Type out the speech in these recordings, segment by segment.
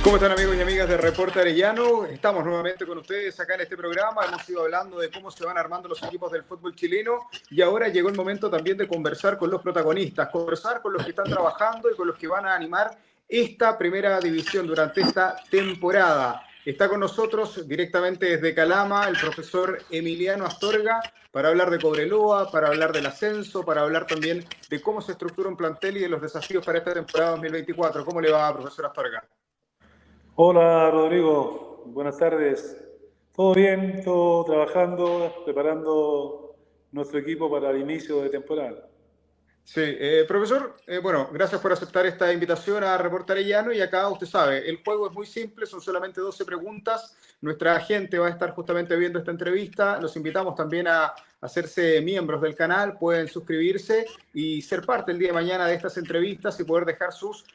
¿Cómo están amigos y amigas de Reporte Arellano? Estamos nuevamente con ustedes acá en este programa. Hemos ido hablando de cómo se van armando los equipos del fútbol chileno y ahora llegó el momento también de conversar con los protagonistas, conversar con los que están trabajando y con los que van a animar esta primera división durante esta temporada. Está con nosotros directamente desde Calama el profesor Emiliano Astorga para hablar de Cobreloa, para hablar del ascenso, para hablar también de cómo se estructura un plantel y de los desafíos para esta temporada 2024. ¿Cómo le va, profesor Astorga? Hola Rodrigo, buenas tardes. ¿Todo bien? ¿Todo trabajando, preparando nuestro equipo para el inicio de temporada? Sí, profesor, bueno, gracias por aceptar esta invitación a Reporte Arellano y acá usted sabe, el juego es muy simple, son solamente 12 preguntas, nuestra gente va a estar justamente viendo esta entrevista, los invitamos también a hacerse miembros del canal, pueden suscribirse y ser parte el día de mañana de estas entrevistas y poder dejar sus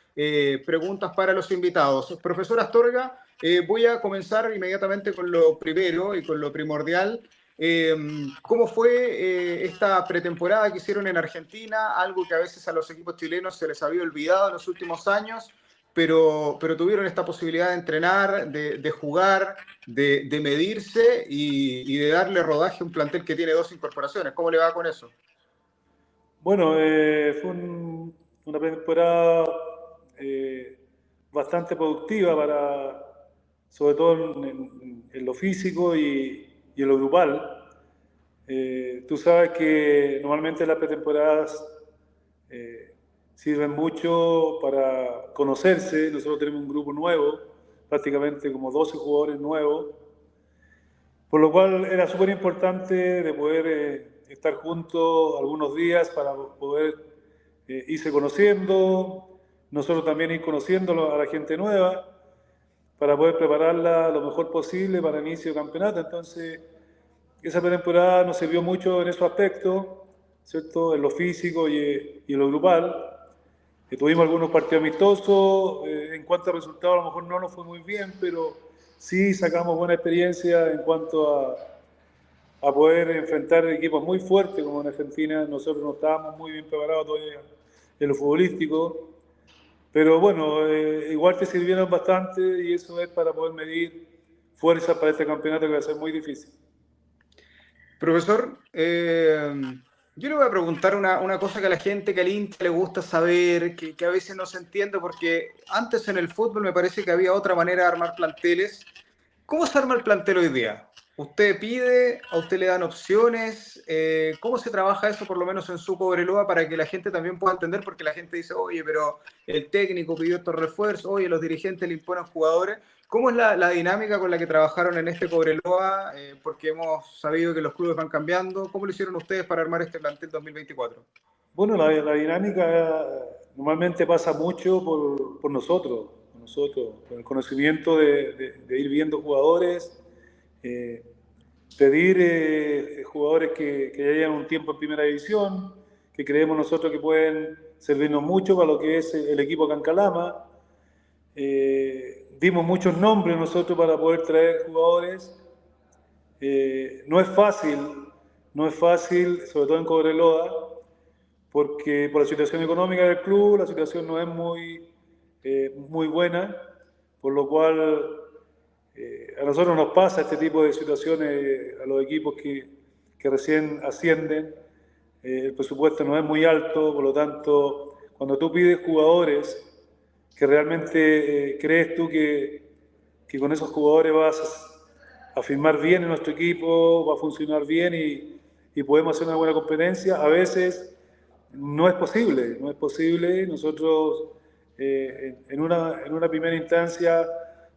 preguntas para los invitados. Profesor Astorga, voy a comenzar inmediatamente con lo primero y con lo primordial. ¿Cómo fue esta pretemporada que hicieron en Argentina? Algo que a veces a los equipos chilenos se les había olvidado en los últimos años, pero tuvieron esta posibilidad de entrenar, de jugar, de medirse y de darle rodaje a un plantel que tiene 2 incorporaciones. ¿Cómo le va con eso? Bueno, fue una pretemporada bastante productiva sobre todo en lo físico y en lo grupal. Tú sabes que normalmente las pretemporadas eh, sirven mucho para conocerse. Nosotros tenemos un grupo nuevo, prácticamente como 12 jugadores nuevos, por lo cual era súper importante de poder estar juntos algunos días para poder irse conociendo, nosotros también ir conociendo a la gente nueva, para poder prepararla lo mejor posible para el inicio del campeonato. Entonces, esa pretemporada nos sirvió mucho en esos aspectos, ¿cierto? En lo físico y en lo grupal. Tuvimos algunos partidos amistosos, en cuanto a resultados a lo mejor no nos fue muy bien, pero sí sacamos buena experiencia en cuanto a poder enfrentar equipos muy fuertes como en Argentina. Nosotros no estábamos muy bien preparados todavía en lo futbolístico, pero bueno, igual te sirvieron bastante y eso es para poder medir fuerzas para este campeonato que va a ser muy difícil. Profesor, yo le voy a preguntar una cosa que a la gente, que al hincha le gusta saber, que a veces no se entiende, porque antes en el fútbol me parece que había otra manera de armar planteles. ¿Cómo se arma el plantel hoy día? ¿Usted pide? ¿A usted le dan opciones? ¿Cómo se trabaja eso, por lo menos en su Cobreloa, para que la gente también pueda entender? Porque la gente dice, oye, pero el técnico pidió estos refuerzos, oye, los dirigentes le imponen jugadores. ¿Cómo es la dinámica con la que trabajaron en este Cobreloa? Porque hemos sabido que los clubes van cambiando. ¿Cómo lo hicieron ustedes para armar este plantel 2024? Bueno, la dinámica normalmente pasa mucho por el conocimiento de ir viendo jugadores, eh, pedir jugadores que ya llevan un tiempo en primera división, que creemos nosotros que pueden servirnos mucho para lo que es el equipo Cancalama. Dimos muchos nombres nosotros para poder traer jugadores. No es fácil, no es fácil, sobre todo en Cobreloa, porque por la situación económica del club, la situación no es muy buena, por lo cual a nosotros nos pasa este tipo de situaciones a los equipos que recién ascienden. El presupuesto no es muy alto, por lo tanto, cuando tú pides jugadores que realmente crees tú que con esos jugadores vas a firmar bien en nuestro equipo, va a funcionar bien y podemos hacer una buena competencia, a veces no es posible, no es posible. Nosotros en una primera instancia,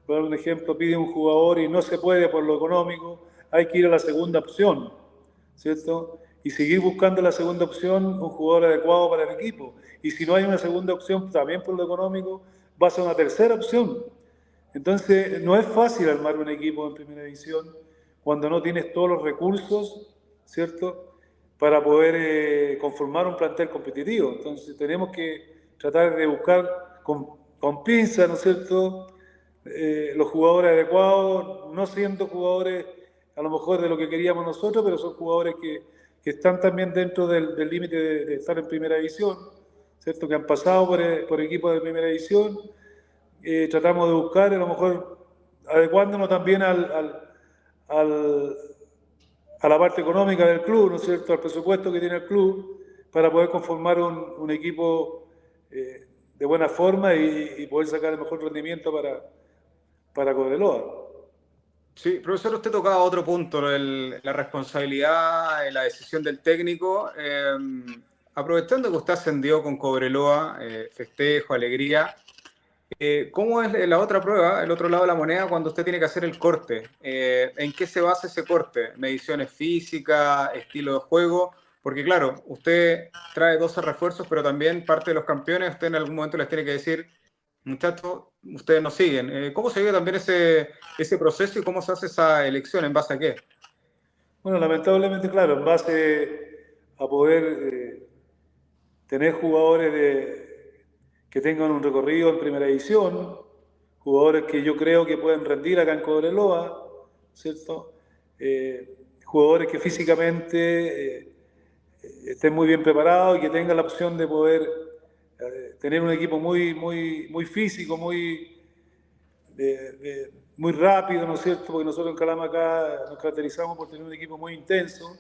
por dar un ejemplo, pide un jugador y no se puede por lo económico, hay que ir a la segunda opción, ¿cierto? Y seguir buscando la segunda opción, un jugador adecuado para el equipo. Y si no hay una segunda opción, también por lo económico, va a ser una tercera opción. Entonces, no es fácil armar un equipo en primera división cuando no tienes todos los recursos, ¿cierto?, para poder conformar un plantel competitivo. Entonces, tenemos que tratar de buscar con pinzas, ¿no es cierto?, los jugadores adecuados, no siendo jugadores a lo mejor de lo que queríamos nosotros, pero son jugadores que están también dentro del límite de estar en primera división, ¿cierto?, que han pasado por equipos de primera división. tratamos de buscar, a lo mejor adecuándonos también al- a la parte económica del club, ¿no es cierto?, al presupuesto que tiene el club, para poder conformar un equipo de buena forma y poder sacar el mejor rendimiento para Cobreloa. Sí, profesor, usted tocaba otro punto, la responsabilidad, la decisión del técnico. Aprovechando que usted ascendió con Cobreloa, festejo, alegría, ¿cómo es la otra prueba, el otro lado de la moneda, cuando usted tiene que hacer el corte? ¿En qué se basa ese corte? ¿Mediciones físicas, estilo de juego? Porque claro, usted trae 12 refuerzos, pero también parte de los campeones, usted en algún momento les tiene que decir, muchachos, ustedes nos siguen. ¿Cómo se vive también ese proceso y cómo se hace esa elección? ¿En base a qué? Bueno, lamentablemente, claro, en base a poder tener jugadores que tengan un recorrido en primera división, jugadores que yo creo que pueden rendir acá en Cobreloa, ¿cierto? Jugadores que físicamente estén muy bien preparados y que tengan la opción de poder tener un equipo muy físico, muy rápido, ¿no es cierto? Porque nosotros en Calama acá nos caracterizamos por tener un equipo muy intenso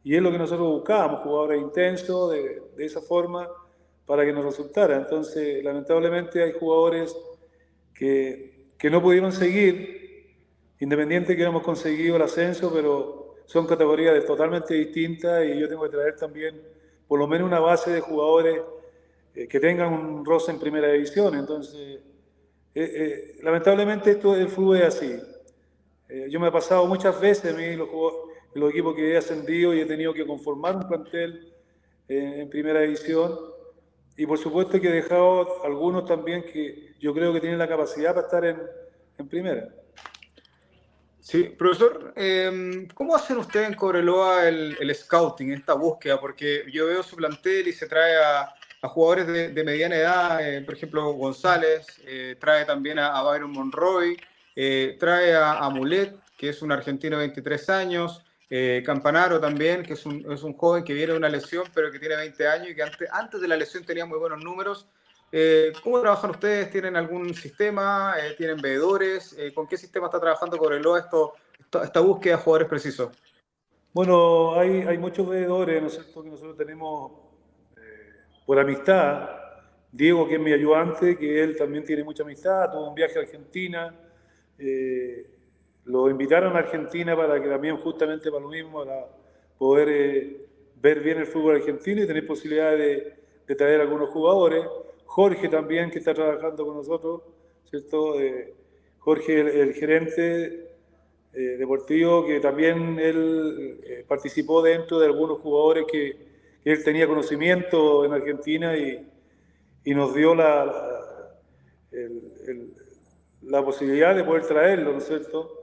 y es lo que nosotros buscábamos, jugadores intensos de esa forma para que nos resultara. Entonces, lamentablemente hay jugadores que no pudieron seguir, independiente que hemos conseguido el ascenso, pero son categorías totalmente distintas y yo tengo que traer también por lo menos una base de jugadores que tengan un roce en primera división. Entonces, lamentablemente esto del fútbol es así. Yo me he pasado muchas veces a mí los equipos que he ascendido y he tenido que conformar un plantel en primera división y por supuesto que he dejado algunos también que yo creo que tienen la capacidad para estar en primera. Sí, profesor, ¿cómo hacen ustedes en Cobreloa el scouting, esta búsqueda? Porque yo veo su plantel y se trae a jugadores de mediana edad, por ejemplo, González, trae también a Byron Monroy, trae a Mulet, que es un argentino de 23 años, Campanaro también, que es un joven que viene de una lesión, pero que tiene 20 años y que antes de la lesión tenía muy buenos números. ¿Cómo trabajan ustedes? ¿Tienen algún sistema? ¿Tienen veedores? ¿Con qué sistema está trabajando Cobreloa esta búsqueda de jugadores precisos? Bueno, hay muchos veedores, ¿no es cierto?, que nosotros tenemos por amistad. Diego, que es mi ayudante, que él también tiene mucha amistad, tuvo un viaje a Argentina. eh, lo invitaron a Argentina para que también, justamente para lo mismo, para poder ver bien el fútbol argentino y tener posibilidad de traer algunos jugadores. Jorge también, que está trabajando con nosotros, ¿cierto? Jorge, el gerente deportivo, que también él participó dentro de algunos jugadores que él tenía conocimiento en Argentina y nos dio el, el, la posibilidad de poder traerlo, ¿no es cierto?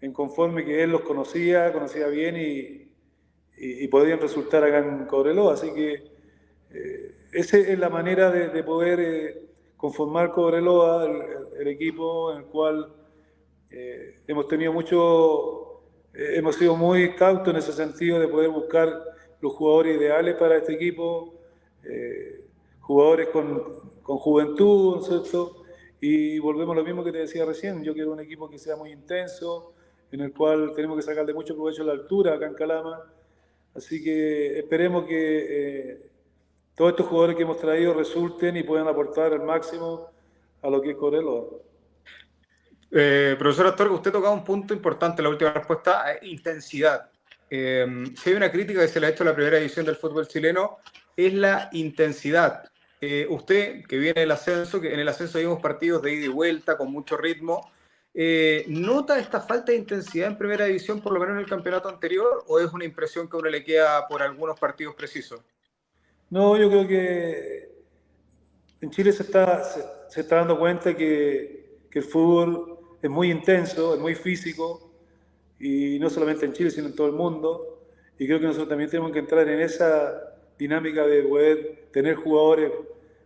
En conforme que él los conocía bien y podían resultar acá en Cobreloa. Así que esa es la manera de poder conformar Cobreloa, el equipo en el cual hemos tenido hemos sido muy cautos en ese sentido de poder buscar los jugadores ideales para este equipo, jugadores con juventud, ¿no es cierto? Y volvemos a lo mismo que te decía recién, yo quiero un equipo que sea muy intenso, en el cual tenemos que sacarle mucho provecho a la altura acá en Calama, así que esperemos que todos estos jugadores que hemos traído resulten y puedan aportar al máximo a lo que es Cobreloa. Profesor Astorga, usted tocaba un punto importante en la última respuesta, intensidad. Si hay una crítica que se le ha hecho a la primera división del fútbol chileno, es la intensidad. Usted, que viene del ascenso, que en el ascenso vimos partidos de ida y vuelta, con mucho ritmo, ¿nota esta falta de intensidad en primera división, por lo menos en el campeonato anterior, o es una impresión que a uno le queda por algunos partidos precisos? No, yo creo que en Chile se está dando cuenta que el fútbol es muy intenso, es muy físico, y no solamente en Chile, sino en todo el mundo. Y creo que nosotros también tenemos que entrar en esa dinámica de poder tener jugadores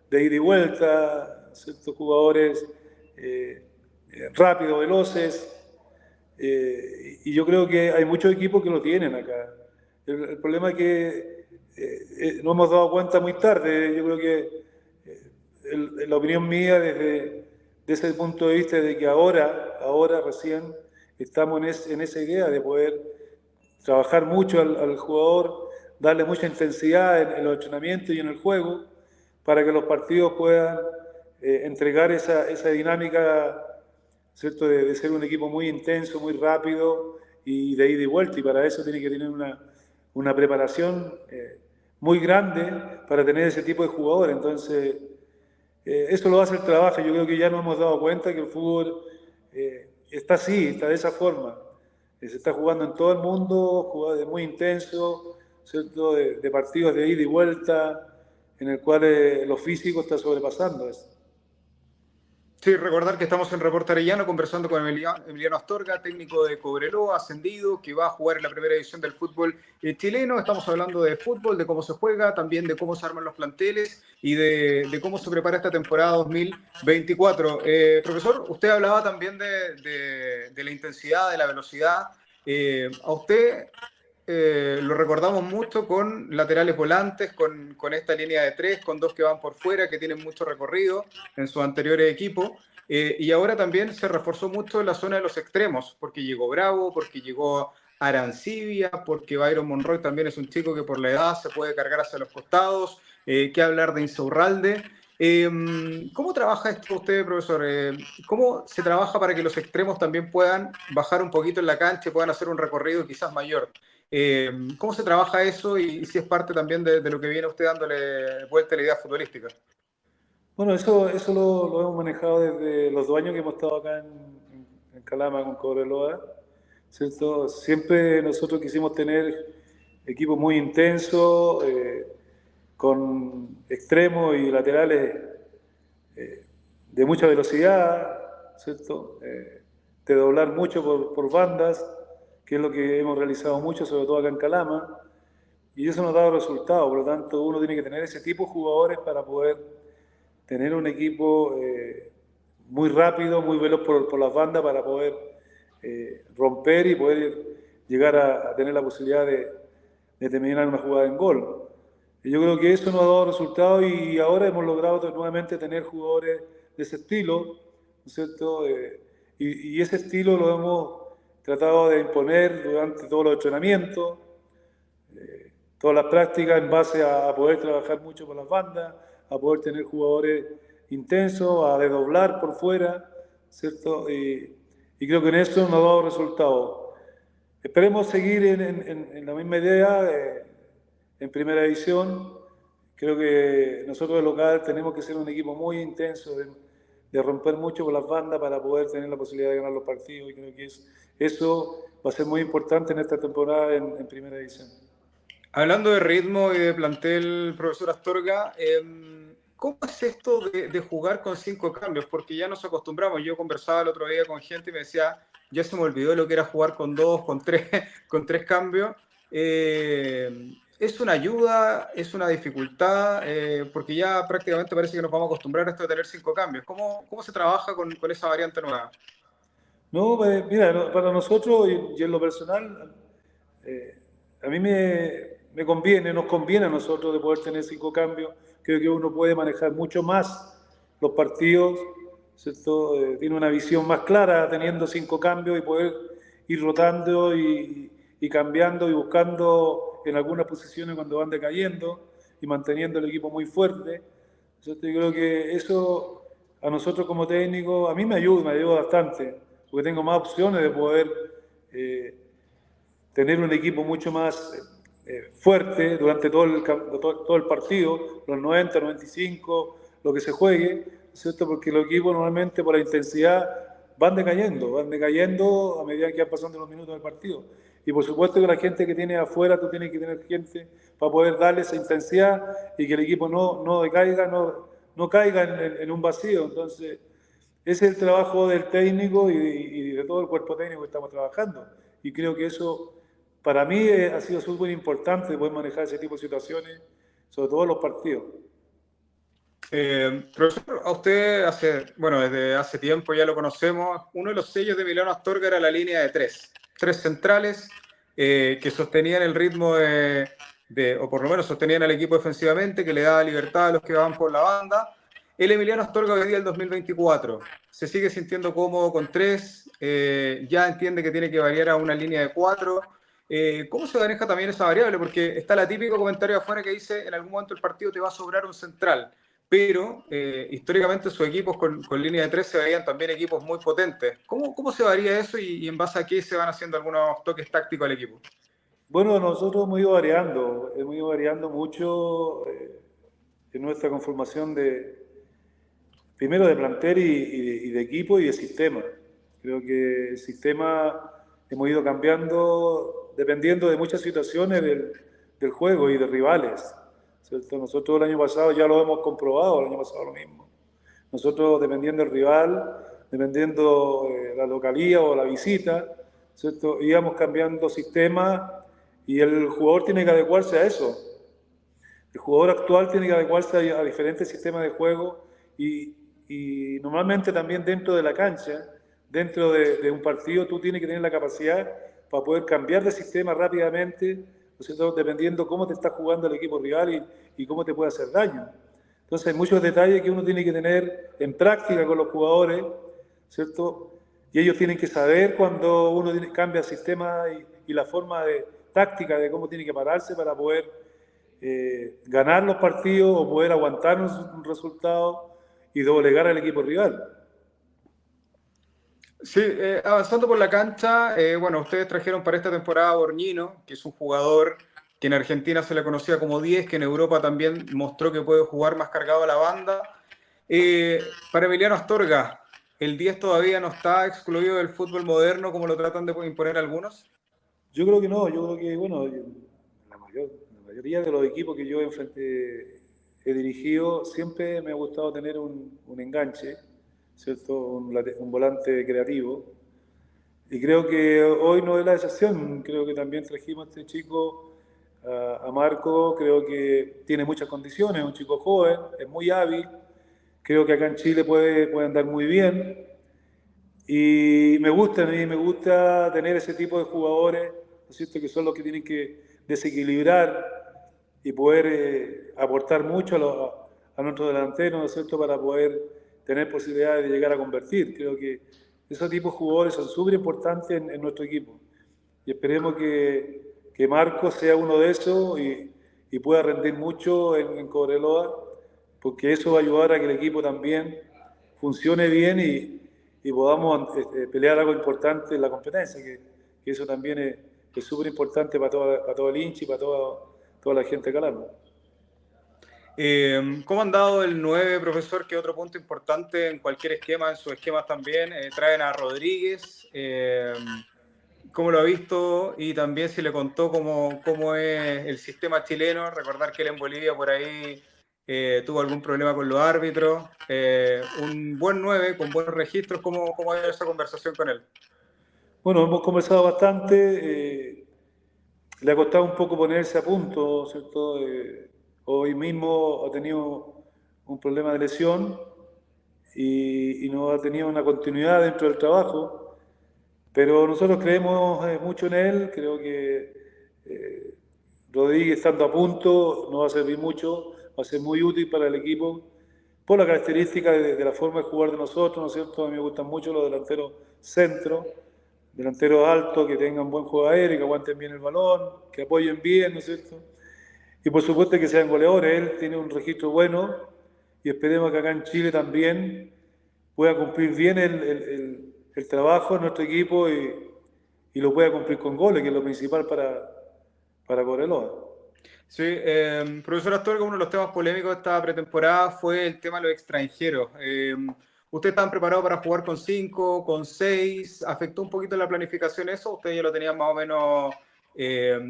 de ida y vuelta, ¿cierto? Jugadores rápidos, veloces, y yo creo que hay muchos equipos que lo tienen acá. El problema es que nos hemos dado cuenta muy tarde. Yo creo que la opinión mía desde el punto de vista de que ahora recién estamos en esa idea de poder trabajar mucho al jugador, darle mucha intensidad en los entrenamientos y en el juego, para que los partidos puedan entregar esa dinámica, ¿cierto? De ser un equipo muy intenso, muy rápido y de ida y vuelta, y para eso tiene que tener una preparación muy grande para tener ese tipo de jugadores. Entonces, eso lo hace el trabajo. Yo creo que ya nos hemos dado cuenta que el fútbol está así, está de esa forma. Se está jugando en todo el mundo, jugado muy intenso, ¿cierto? De partidos de ida y vuelta, en el cual lo físico está sobrepasando eso. Sí, recordar que estamos en Reporte Arellano conversando con Emiliano Astorga, técnico de Cobreloa, ascendido, que va a jugar en la primera división del fútbol chileno. Estamos hablando de fútbol, de cómo se juega, también de cómo se arman los planteles y de cómo se prepara esta temporada 2024. Profesor, usted hablaba también de la intensidad, de la velocidad. A usted lo recordamos mucho con laterales volantes, con esta línea de tres, con dos que van por fuera, que tienen mucho recorrido en sus anteriores equipos. Y ahora también se reforzó mucho en la zona de los extremos, porque llegó Bravo, porque llegó Arancibia, porque Byron Monroy también es un chico que por la edad se puede cargar hacia los costados, que hablar de Insaurralde. ¿Cómo trabaja esto usted, profesor? ¿Cómo se trabaja para que los extremos también puedan bajar un poquito en la cancha y puedan hacer un recorrido quizás mayor? ¿Cómo se trabaja eso y si es parte también de lo que viene usted dándole vuelta a la idea futbolística? Bueno, eso lo hemos manejado desde los 2 años que hemos estado acá en Calama con Cobreloa, ¿cierto? Siempre nosotros quisimos tener equipos muy intensos, con extremos y laterales de mucha velocidad, ¿cierto? De doblar mucho por bandas, que es lo que hemos realizado mucho, sobre todo acá en Calama, y eso nos ha dado resultados. Por lo tanto, uno tiene que tener ese tipo de jugadores para poder tener un equipo muy rápido, muy veloz por las bandas, para poder romper y poder llegar a tener la posibilidad de terminar una jugada en gol. Y yo creo que eso nos ha dado resultados y ahora hemos logrado nuevamente tener jugadores de ese estilo, ¿no es cierto? Y ese estilo lo hemos tratado de imponer durante todos los entrenamientos, todas las prácticas, en base a poder trabajar mucho por las bandas, a poder tener jugadores intensos, a desdoblar por fuera, ¿cierto? Y creo que en eso nos ha dado resultados. Esperemos seguir en la misma idea en primera división. Creo que nosotros de local tenemos que ser un equipo muy intenso, de romper mucho por las bandas para poder tener la posibilidad de ganar los partidos, y creo que eso va a ser muy importante en esta temporada en primera división. Hablando de ritmo y de plantel, profesor Astorga, ¿cómo es esto de jugar con 5 cambios? Porque ya nos acostumbramos. Yo conversaba el otro día con gente y me decía, ya se me olvidó lo que era jugar con 2, con 3, con 3 cambios. ¿Es una ayuda? ¿Es una dificultad? Porque ya prácticamente parece que nos vamos a acostumbrar a esto de tener 5 cambios. ¿Cómo se trabaja con esa variante nueva? No, mira, para nosotros y en lo personal, a mí me conviene, nos conviene a nosotros de poder tener 5 cambios. Creo que uno puede manejar mucho más los partidos, ¿cierto? Tiene una visión más clara teniendo 5 cambios y poder ir rotando y cambiando y buscando en algunas posiciones cuando van decayendo y manteniendo el equipo muy fuerte. ¿Cierto? Yo creo que eso a nosotros como técnicos, a mí me ayuda bastante, porque tengo más opciones de poder tener un equipo mucho más fuerte durante todo el partido, los 90, 95, lo que se juegue, ¿cierto? Porque los equipos normalmente por la intensidad van decayendo a medida que van pasando los minutos del partido. Y por supuesto que la gente que tiene afuera, tú tienes que tener gente para poder darle esa intensidad y que el equipo no decaiga, no caiga en un vacío. Entonces, ese es el trabajo del técnico y de todo el cuerpo técnico que estamos trabajando. Y creo que eso, para mí, ha sido súper importante poder manejar ese tipo de situaciones, sobre todo en los partidos. Profesor, a usted desde hace tiempo ya lo conocemos. Uno de los sellos de Emiliano Astorga era la línea de tres centrales que sostenían el ritmo o por lo menos sostenían al equipo defensivamente, que le daba libertad a los que van por la banda. El Emiliano Astorga hoy día del 2024, ¿se sigue sintiendo cómodo con tres? ¿Ya entiende que tiene que variar a una línea de cuatro? ¿Cómo se maneja también esa variable? Porque está la típico comentario de afuera que dice en algún momento el partido te va a sobrar un central, pero históricamente sus equipos con línea de tres se veían también equipos muy potentes. ¿Cómo se varía eso y en base a qué se van haciendo algunos toques tácticos al equipo? Bueno, nosotros hemos ido variando mucho en nuestra conformación primero de plantel y de equipo y de sistema. Creo que el sistema hemos ido cambiando dependiendo de muchas situaciones del juego y de rivales, ¿cierto? Nosotros el año pasado ya lo hemos comprobado, el año pasado lo mismo. Nosotros, dependiendo del rival, dependiendo la localía o la visita, ¿cierto? Íbamos cambiando sistema y el jugador tiene que adecuarse a eso. El jugador actual tiene que adecuarse a diferentes sistemas de juego y normalmente también dentro de la cancha, dentro de un partido, tú tienes que tener la capacidad para poder cambiar de sistema rápidamente, ¿no es cierto? Dependiendo cómo te está jugando el equipo rival y cómo te puede hacer daño. Entonces hay muchos detalles que uno tiene que tener en práctica con los jugadores, ¿cierto? Y ellos tienen que saber cuando uno cambia el sistema y la forma de táctica de cómo tiene que pararse para poder ganar los partidos o poder aguantar un resultado y doblegar al equipo rival. Sí, avanzando por la cancha, bueno, ustedes trajeron para esta temporada a Borgnino, que es un jugador que en Argentina se le conocía como 10, que en Europa también mostró que puede jugar más cargado a la banda. Para Emiliano Astorga, ¿el 10 todavía no está excluido del fútbol moderno como lo tratan de imponer algunos? Yo creo que no, yo creo que, bueno, la mayoría de los equipos que yo he dirigido, siempre me ha gustado tener un enganche, ¿cierto? Un volante creativo. Y creo que hoy no es la excepción. Creo que también trajimos a este chico, a Marco, creo que tiene muchas condiciones, es un chico joven, es muy hábil. Creo que acá en Chile puede andar muy bien. Y a mí me gusta tener ese tipo de jugadores, ¿no es cierto?, que son los que tienen que desequilibrar y poder aportar mucho a nuestro delantero, ¿no es cierto?, para poder tener posibilidades de llegar a convertir. Creo que esos tipos de jugadores son súper importantes en nuestro equipo. Y esperemos que Marcos sea uno de esos y pueda rendir mucho en Cobreloa, porque eso va a ayudar a que el equipo también funcione bien y podamos pelear algo importante en la competencia, que eso también es súper importante para todo el hincha y para toda la gente de Calama. ¿Cómo han dado el 9, profesor? Que otro punto importante en cualquier esquema, en sus esquemas también. Traen a Rodríguez. ¿Cómo lo ha visto? Y también si le contó cómo es el sistema chileno. Recordar que él en Bolivia por ahí tuvo algún problema con los árbitros. Un buen 9 con buenos registros. ¿Cómo ha ido esa conversación con él? Bueno, hemos conversado bastante. Le ha costado un poco ponerse a punto, ¿cierto? Hoy mismo ha tenido un problema de lesión y no ha tenido una continuidad dentro del trabajo, pero nosotros creemos mucho en él, creo que Rodríguez estando a punto no va a servir mucho, va a ser muy útil para el equipo por la característica de la forma de jugar de nosotros, ¿no es cierto? A mí me gustan mucho los delanteros centro, delanteros altos que tengan buen juego aéreo, que aguanten bien el balón, que apoyen bien, ¿no es cierto? Y por supuesto que sean goleadores, él tiene un registro bueno y esperemos que acá en Chile también pueda cumplir bien el trabajo en nuestro equipo y lo pueda cumplir con goles, que es lo principal para Cobreloa. Sí, profesor Astorga, uno de los temas polémicos de esta pretemporada fue el tema de los extranjeros. ¿Ustedes estaban preparados para jugar con 5, con 6? ¿Afectó un poquito la planificación eso? ¿Ustedes ya lo tenían más o menos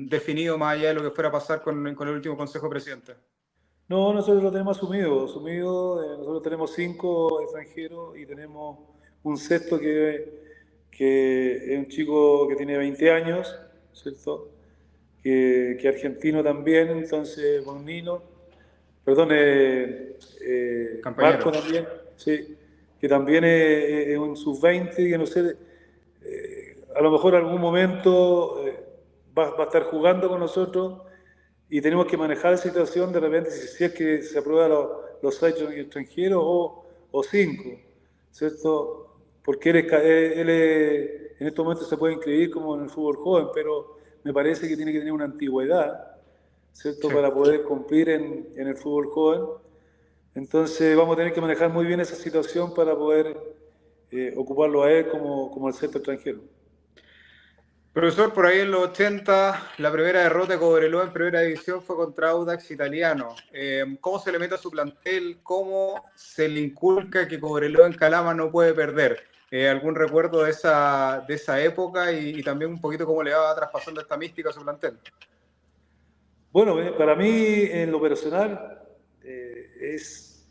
definido más allá de lo que fuera a pasar con el último Consejo de Presidente? No, nosotros lo tenemos asumido. Nosotros tenemos 5 extranjeros y tenemos un sexto que es un chico que tiene 20 años, ¿cierto? Que argentino también, entonces Bonino, perdón, Marco Compañero. también, sí, que también es un sub-20, que no sé, a lo mejor en algún momento va a estar jugando con nosotros y tenemos que manejar la situación de repente si es que se aprueban los 6 extranjeros o 5, ¿cierto? Porque en estos momentos se puede inscribir como en el fútbol joven, pero me parece que tiene que tener una antigüedad, ¿cierto? Sí. Para poder cumplir en el fútbol joven. Entonces vamos a tener que manejar muy bien esa situación para poder ocuparlo a él como el centro extranjero. Profesor, por ahí en los 80, la primera derrota de Cobreloa en primera división fue contra Audax Italiano. ¿Cómo se le mete a su plantel? ¿Cómo se le inculca que Cobreloa en Calama no puede perder? ¿Algún recuerdo de esa época y también un poquito cómo le va traspasando esta mística a su plantel? Bueno, para mí en lo personal es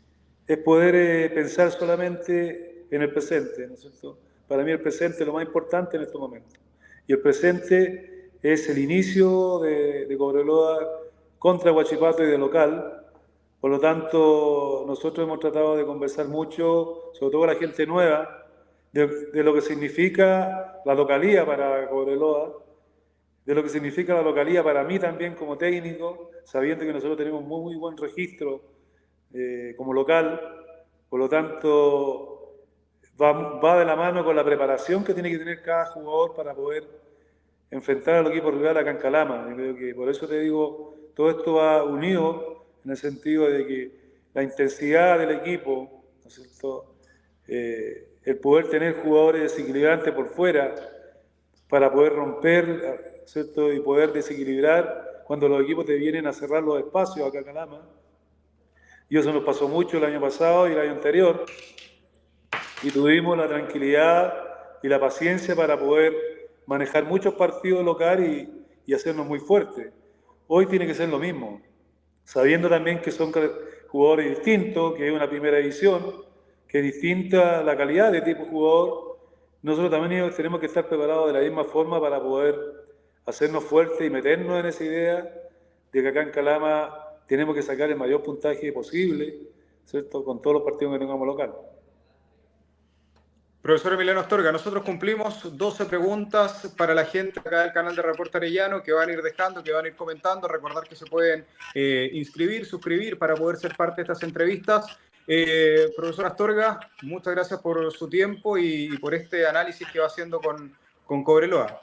poder pensar solamente en el presente, ¿no es cierto? Para mí el presente es lo más importante en estos momentos. Y el presente es el inicio de Cobreloa contra Huachipato y de local. Por lo tanto, nosotros hemos tratado de conversar mucho, sobre todo con la gente nueva, de lo que significa la localía para Cobreloa, de lo que significa la localía para mí también como técnico, sabiendo que nosotros tenemos muy buen registro como local, por lo tanto va de la mano con la preparación que tiene que tener cada jugador para poder enfrentar al equipo rival acá en Calama. Yo creo que por eso te digo, todo esto va unido en el sentido de que la intensidad del equipo, ¿no es cierto? El poder tener jugadores desequilibrantes por fuera para poder romper, ¿cierto? Y poder desequilibrar cuando los equipos te vienen a cerrar los espacios acá en Calama. Y eso nos pasó mucho el año pasado y el año anterior. Y tuvimos la tranquilidad y la paciencia para poder manejar muchos partidos locales y hacernos muy fuertes. Hoy tiene que ser lo mismo, sabiendo también que son jugadores distintos, que hay una primera división, que es distinta la calidad de tipo de jugador. Nosotros también tenemos que estar preparados de la misma forma para poder hacernos fuertes y meternos en esa idea de que acá en Calama tenemos que sacar el mayor puntaje posible, ¿cierto? Con todos los partidos que tengamos local. Profesor Emiliano Astorga, nosotros cumplimos 12 preguntas para la gente acá del canal de Reporte Arellano que van a ir dejando, que van a ir comentando. Recordar que se pueden inscribir, suscribir para poder ser parte de estas entrevistas. Profesor Astorga, muchas gracias por su tiempo y por este análisis que va haciendo con Cobreloa.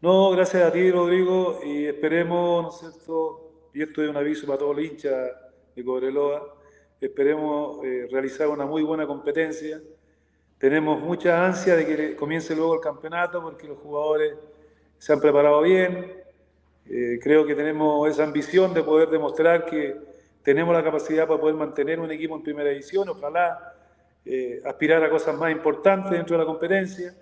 No, gracias a ti, Rodrigo, y esperemos, ¿no es cierto? Y esto es un aviso para todos los hinchas de Cobreloa, esperemos realizar una muy buena competencia. Tenemos mucha ansia de que comience luego el campeonato porque los jugadores se han preparado bien. Creo que tenemos esa ambición de poder demostrar que tenemos la capacidad para poder mantener un equipo en primera división, ojalá aspirar a cosas más importantes dentro de la competencia,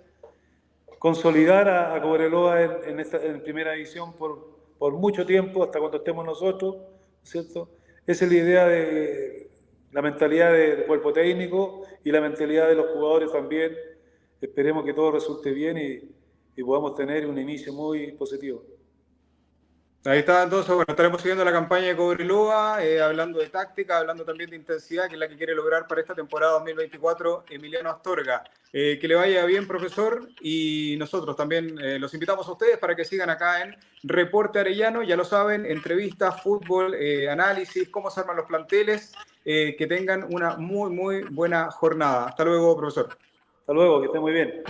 consolidar a Cobreloa en primera división por mucho tiempo, hasta cuando estemos nosotros, ¿cierto? Esa es la idea de la mentalidad del cuerpo técnico y la mentalidad de los jugadores también. Esperemos que todo resulte bien y podamos tener un inicio muy positivo. Ahí está, entonces, bueno, estaremos siguiendo la campaña de Cobreloa, hablando de táctica, hablando también de intensidad, que es la que quiere lograr para esta temporada 2024 Emiliano Astorga. Que le vaya bien, profesor, y nosotros también los invitamos a ustedes para que sigan acá en Reporte Arellano, ya lo saben, entrevistas, fútbol, análisis, cómo se arman los planteles, que tengan una muy buena jornada. Hasta luego, profesor. Hasta luego, que esté muy bien.